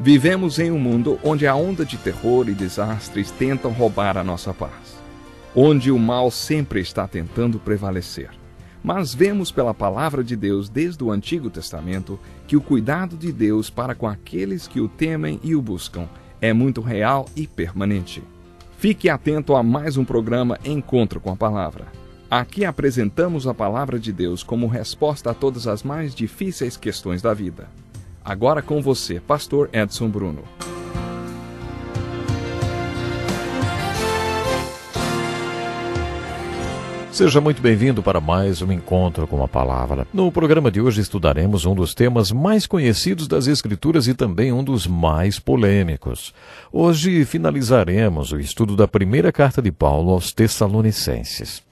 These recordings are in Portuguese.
Vivemos em um mundo onde a onda de terror e desastres tentam roubar a nossa paz, onde o mal sempre está tentando prevalecer. Mas vemos pela palavra de Deus desde o Antigo Testamento que o cuidado de Deus para com aqueles que o temem e o buscam é muito real e permanente. Fique atento a mais um programa Encontro com a Palavra. Aqui apresentamos a palavra de Deus como resposta a todas as mais difíceis questões da vida. Agora com você, Pastor Edson Bruno. Seja muito bem-vindo para mais um Encontro com a Palavra. No programa de hoje estudaremos um dos temas mais conhecidos das Escrituras e também um dos mais polêmicos. Hoje finalizaremos o estudo da primeira carta de Paulo aos Tessalonicenses.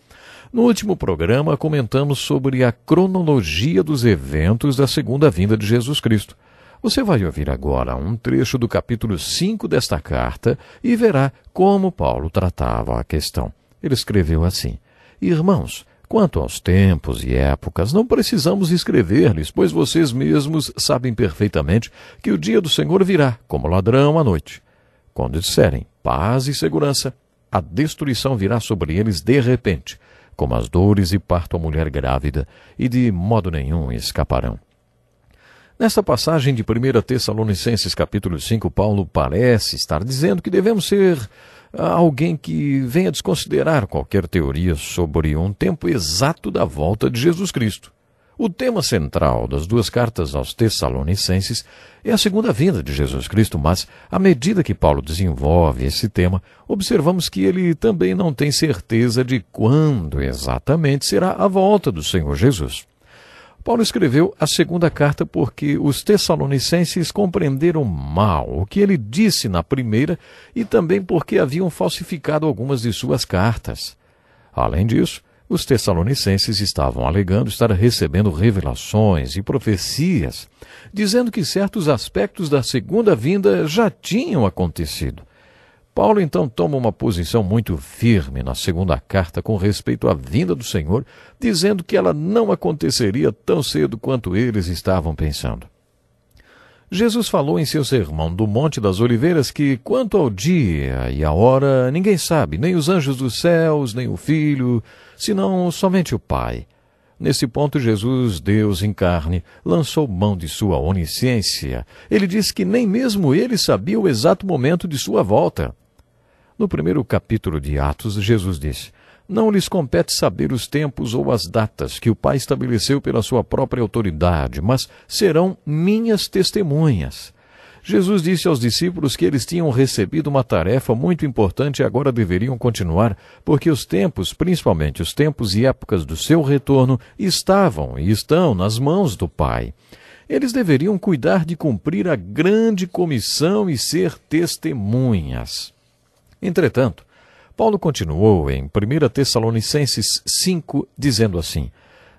No último programa comentamos sobre a cronologia dos eventos da segunda vinda de Jesus Cristo. Você vai ouvir agora um trecho do capítulo 5 desta carta e verá como Paulo tratava a questão. Ele escreveu assim: Irmãos, quanto aos tempos e épocas, não precisamos escrever-lhes, pois vocês mesmos sabem perfeitamente que o dia do Senhor virá, como ladrão à noite. Quando disserem paz e segurança, a destruição virá sobre eles de repente, como as dores e parto à mulher grávida, e de modo nenhum escaparão. Nesta passagem de 1 Tessalonicenses capítulo 5, Paulo parece estar dizendo que devemos ser alguém que venha desconsiderar qualquer teoria sobre um tempo exato da volta de Jesus Cristo. O tema central das duas cartas aos Tessalonicenses é a segunda vinda de Jesus Cristo, mas, à medida que Paulo desenvolve esse tema, observamos que ele também não tem certeza de quando exatamente será a volta do Senhor Jesus. Paulo escreveu a segunda carta porque os Tessalonicenses compreenderam mal o que ele disse na primeira e também porque haviam falsificado algumas de suas cartas. Além disso, os Tessalonicenses estavam alegando estar recebendo revelações e profecias, dizendo que certos aspectos da segunda vinda já tinham acontecido. Paulo então toma uma posição muito firme na segunda carta com respeito à vinda do Senhor, dizendo que ela não aconteceria tão cedo quanto eles estavam pensando. Jesus falou em seu sermão do Monte das Oliveiras que, quanto ao dia e a hora, ninguém sabe, nem os anjos dos céus, nem o Filho, senão somente o Pai. Nesse ponto, Jesus, Deus em carne, lançou mão de sua onisciência. Ele disse que nem mesmo ele sabia o exato momento de sua volta. No primeiro capítulo de Atos, Jesus disse: Não lhes compete saber os tempos ou as datas que o Pai estabeleceu pela sua própria autoridade, mas serão minhas testemunhas. Jesus disse aos discípulos que eles tinham recebido uma tarefa muito importante e agora deveriam continuar, porque os tempos, principalmente os tempos e épocas do seu retorno, estavam e estão nas mãos do Pai. Eles deveriam cuidar de cumprir a grande comissão e ser testemunhas. Entretanto, Paulo continuou em 1 Tessalonicenses 5, dizendo assim: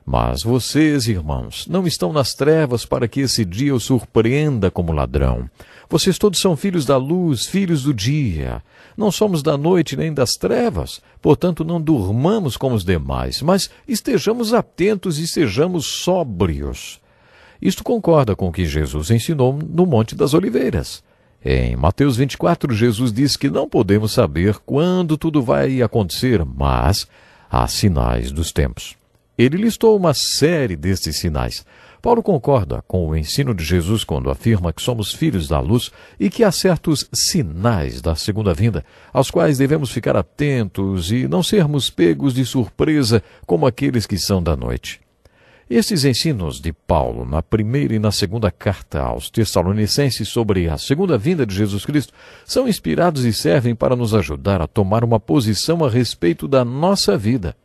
Mas vocês, irmãos, não estão nas trevas para que esse dia os surpreenda como ladrão. Vocês todos são filhos da luz, filhos do dia. Não somos da noite nem das trevas, portanto não durmamos como os demais, mas estejamos atentos e sejamos sóbrios. Isto concorda com o que Jesus ensinou no Monte das Oliveiras. Em Mateus 24, Jesus diz que não podemos saber quando tudo vai acontecer, mas há sinais dos tempos. Ele listou uma série destes sinais. Paulo concorda com o ensino de Jesus quando afirma que somos filhos da luz e que há certos sinais da segunda vinda, aos quais devemos ficar atentos e não sermos pegos de surpresa como aqueles que são da noite. Estes ensinos de Paulo na primeira e na segunda carta aos Tessalonicenses sobre a segunda vinda de Jesus Cristo são inspirados e servem para nos ajudar a tomar uma posição a respeito da nossa vida.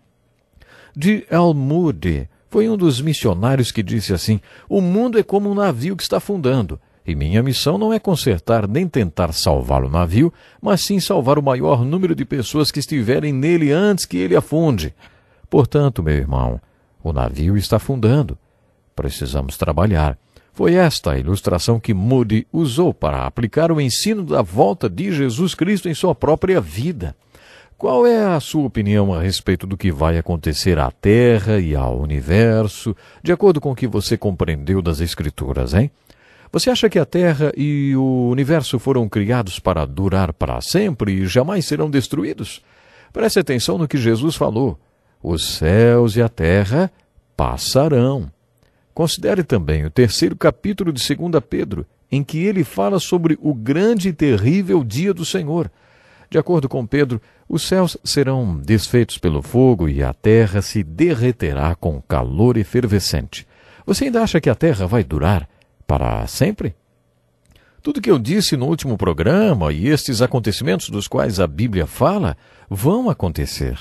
D.L. Moody foi um dos missionários que disse assim: O mundo é como um navio que está afundando, e minha missão não é consertar nem tentar salvar o navio, mas sim salvar o maior número de pessoas que estiverem nele antes que ele afunde. Portanto, meu irmão, o navio está afundando. Precisamos trabalhar. Foi esta a ilustração que Moody usou para aplicar o ensino da volta de Jesus Cristo em sua própria vida. Qual é a sua opinião a respeito do que vai acontecer à Terra e ao universo, de acordo com o que você compreendeu das Escrituras, hein? Você acha que a Terra e o universo foram criados para durar para sempre e jamais serão destruídos? Preste atenção no que Jesus falou. Os céus e a terra passarão. Considere também o 3º capítulo de 2 Pedro, em que ele fala sobre o grande e terrível dia do Senhor. De acordo com Pedro, os céus serão desfeitos pelo fogo e a terra se derreterá com calor efervescente. Você ainda acha que a terra vai durar para sempre? Tudo que eu disse no último programa e estes acontecimentos dos quais a Bíblia fala vão acontecer.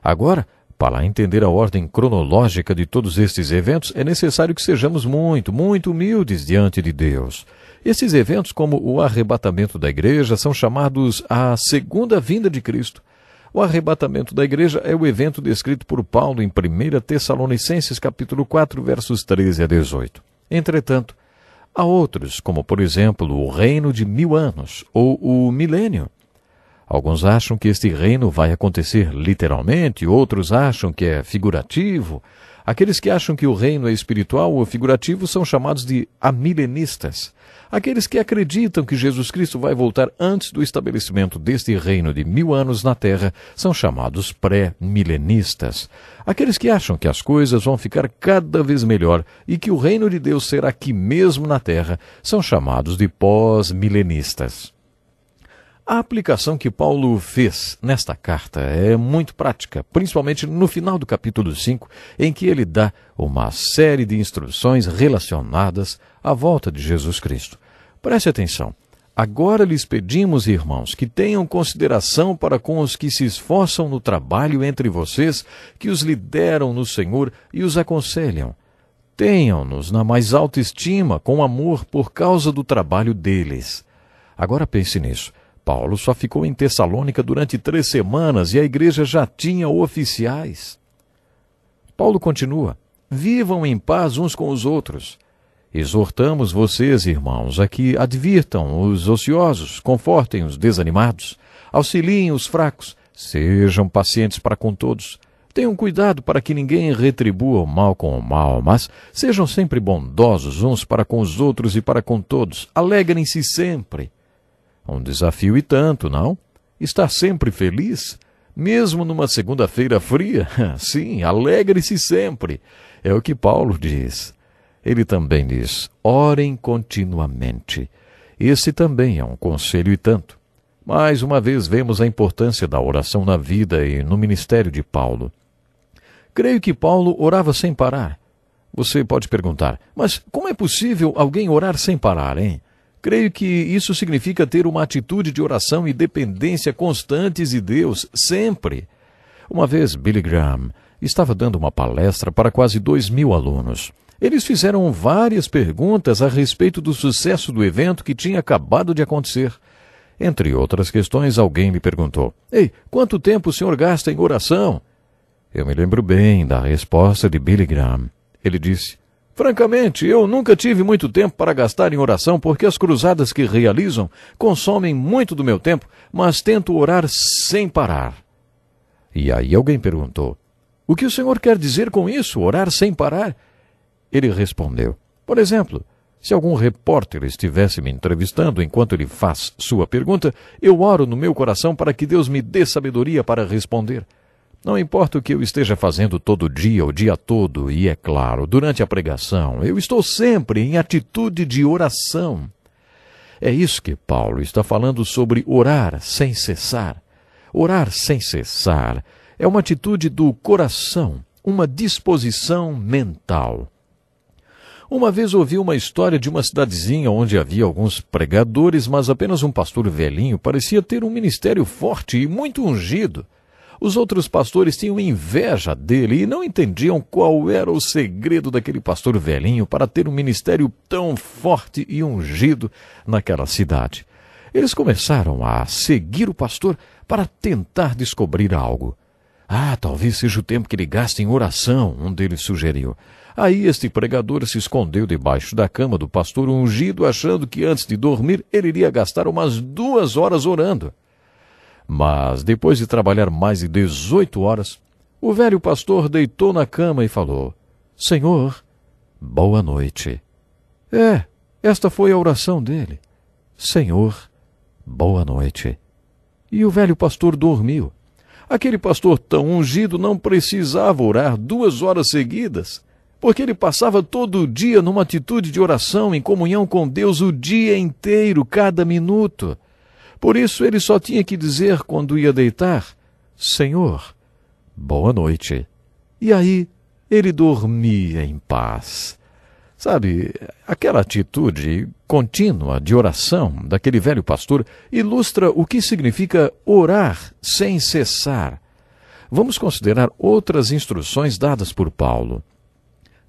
Agora, para entender a ordem cronológica de todos estes eventos, é necessário que sejamos muito humildes diante de Deus. Esses eventos, como o arrebatamento da igreja, são chamados a segunda vinda de Cristo. O arrebatamento da igreja é o evento descrito por Paulo em 1 Tessalonicenses capítulo 4, versos 13 a 18. Entretanto, há outros, como por exemplo o reino de 1000 anos ou o milênio. Alguns acham que este reino vai acontecer literalmente, outros acham que é figurativo. Aqueles que acham que o reino é espiritual ou figurativo são chamados de amilenistas. Aqueles que acreditam que Jesus Cristo vai voltar antes do estabelecimento deste reino de 1000 anos na terra são chamados pré-milenistas. Aqueles que acham que as coisas vão ficar cada vez melhor e que o reino de Deus será aqui mesmo na terra são chamados de pós-milenistas. A aplicação que Paulo fez nesta carta é muito prática, principalmente no final do capítulo 5, em que ele dá uma série de instruções relacionadas à volta de Jesus Cristo. Preste atenção. Agora lhes pedimos, irmãos, que tenham consideração para com os que se esforçam no trabalho entre vocês, que os lideram no Senhor e os aconselham. Tenham-nos na mais alta estima, com amor, por causa do trabalho deles. Agora pense nisso. Paulo só ficou em Tessalônica durante 3 semanas e a igreja já tinha oficiais. Paulo continua: vivam em paz uns com os outros. Exortamos vocês, irmãos, a que advirtam os ociosos, confortem os desanimados, auxiliem os fracos, sejam pacientes para com todos. Tenham cuidado para que ninguém retribua o mal com o mal, mas sejam sempre bondosos uns para com os outros e para com todos. Alegrem-se sempre. Um desafio e tanto, não? Estar sempre feliz? Mesmo numa segunda-feira fria? Sim, alegre-se sempre. É o que Paulo diz. Ele também diz: orem continuamente. Esse também é um conselho e tanto. Mais uma vez vemos a importância da oração na vida e no ministério de Paulo. Creio que Paulo orava sem parar. Você pode perguntar: mas como é possível alguém orar sem parar, hein? Creio que isso significa ter uma atitude de oração e dependência constantes de Deus, sempre. Uma vez, Billy Graham estava dando uma palestra para quase 2.000 alunos. Eles fizeram várias perguntas a respeito do sucesso do evento que tinha acabado de acontecer. Entre outras questões, alguém lhe perguntou: ei, quanto tempo o senhor gasta em oração? Eu me lembro bem da resposta de Billy Graham. Ele disse: francamente, eu nunca tive muito tempo para gastar em oração porque as cruzadas que realizam consomem muito do meu tempo, mas tento orar sem parar. E aí alguém perguntou: o que o senhor quer dizer com isso, orar sem parar? Ele respondeu: por exemplo, se algum repórter estivesse me entrevistando enquanto ele faz sua pergunta, eu oro no meu coração para que Deus me dê sabedoria para responder. Não importa o que eu esteja fazendo todo dia, o dia todo, e é claro, durante a pregação, eu estou sempre em atitude de oração. É isso que Paulo está falando sobre orar sem cessar. Orar sem cessar é uma atitude do coração, uma disposição mental. Uma vez ouvi uma história de uma cidadezinha onde havia alguns pregadores, mas apenas um pastor velhinho parecia ter um ministério forte e muito ungido. Os outros pastores tinham inveja dele e não entendiam qual era o segredo daquele pastor velhinho para ter um ministério tão forte e ungido naquela cidade. Eles começaram a seguir o pastor para tentar descobrir algo. Talvez seja o tempo que ele gasta em oração, um deles sugeriu. Aí este pregador se escondeu debaixo da cama do pastor ungido, achando que antes de dormir ele iria gastar umas 2 horas orando. Mas, depois de trabalhar mais de 18 horas, o velho pastor deitou na cama e falou: Senhor, boa noite. Esta foi a oração dele. Senhor, boa noite. E o velho pastor dormiu. Aquele pastor tão ungido não precisava orar 2 horas seguidas, porque ele passava todo o dia numa atitude de oração em comunhão com Deus o dia inteiro, cada minuto. Por isso ele só tinha que dizer quando ia deitar, Senhor, boa noite. E aí ele dormia em paz. Sabe, aquela atitude contínua de oração daquele velho pastor ilustra o que significa orar sem cessar. Vamos considerar outras instruções dadas por Paulo.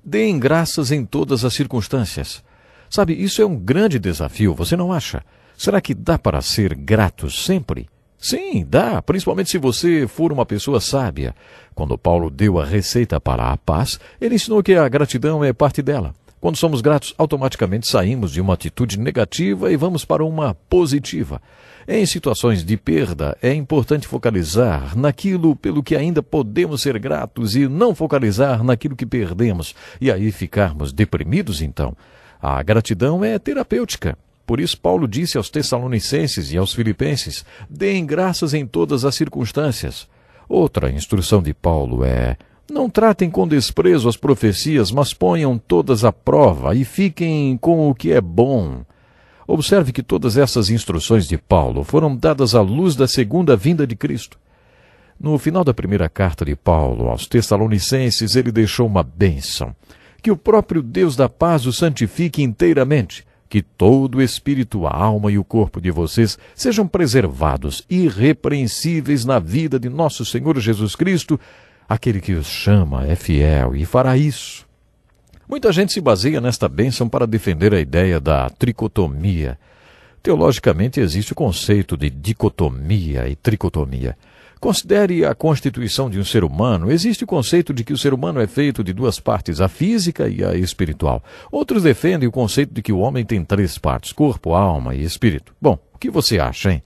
Deem graças em todas as circunstâncias. Sabe, isso é um grande desafio, você não acha? Será que dá para ser grato sempre? Sim, dá, principalmente se você for uma pessoa sábia. Quando Paulo deu a receita para a paz, ele ensinou que a gratidão é parte dela. Quando somos gratos, automaticamente saímos de uma atitude negativa e vamos para uma positiva. Em situações de perda, é importante focalizar naquilo pelo que ainda podemos ser gratos e não focalizar naquilo que perdemos, e aí ficarmos deprimidos então. A gratidão é terapêutica. Por isso Paulo disse aos Tessalonicenses e aos Filipenses, deem graças em todas as circunstâncias. Outra instrução de Paulo é, não tratem com desprezo as profecias, mas ponham todas à prova e fiquem com o que é bom. Observe que todas essas instruções de Paulo foram dadas à luz da segunda vinda de Cristo. No final da primeira carta de Paulo aos Tessalonicenses, ele deixou uma bênção. Que o próprio Deus da paz o santifique inteiramente, que todo o espírito, a alma e o corpo de vocês sejam preservados, irrepreensíveis na vida de nosso Senhor Jesus Cristo. Aquele que os chama é fiel e fará isso. Muita gente se baseia nesta bênção para defender a ideia da tricotomia. Teologicamente existe o conceito de dicotomia e tricotomia. Considere a constituição de um ser humano. Existe o conceito de que o ser humano é feito de 2 partes, a física e a espiritual. Outros defendem o conceito de que o homem tem 3 partes, corpo, alma e espírito. Bom, o que você acha, hein?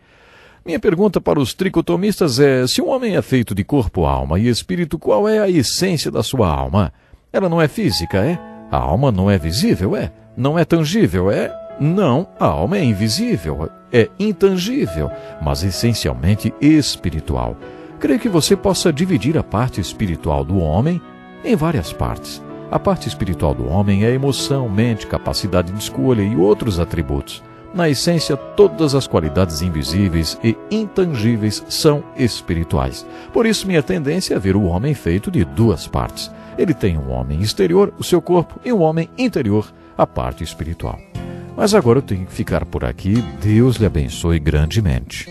Minha pergunta para os tricotomistas é, se um homem é feito de corpo, alma e espírito, qual é a essência da sua alma? Ela não é física, é? A alma não é visível, é? Não é tangível, é? Não, a alma é invisível, é intangível, mas essencialmente espiritual. Creio que você possa dividir a parte espiritual do homem em várias partes. A parte espiritual do homem é emoção, mente, capacidade de escolha e outros atributos. Na essência, todas as qualidades invisíveis e intangíveis são espirituais. Por isso, minha tendência é ver o homem feito de 2 partes. Ele tem um homem exterior, o seu corpo, e um homem interior, a parte espiritual. Mas agora eu tenho que ficar por aqui. Deus lhe abençoe grandemente.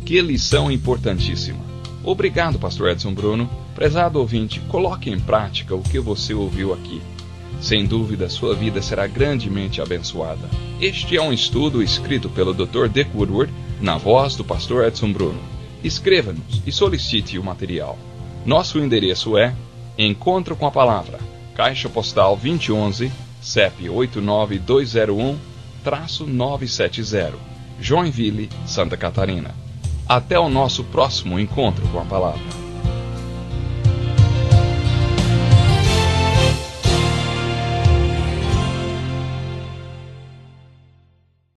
Que lição importantíssima. Obrigado, pastor Edson Bruno. Prezado ouvinte, coloque em prática o que você ouviu aqui. Sem dúvida, sua vida será grandemente abençoada. Este é um estudo escrito pelo Dr. Dick Woodward, na voz do pastor Edson Bruno. Escreva-nos e solicite o material. Nosso endereço é Encontro com a Palavra, Caixa Postal 2011, CEP 89201-970, Joinville, Santa Catarina. Até o nosso próximo Encontro com a Palavra.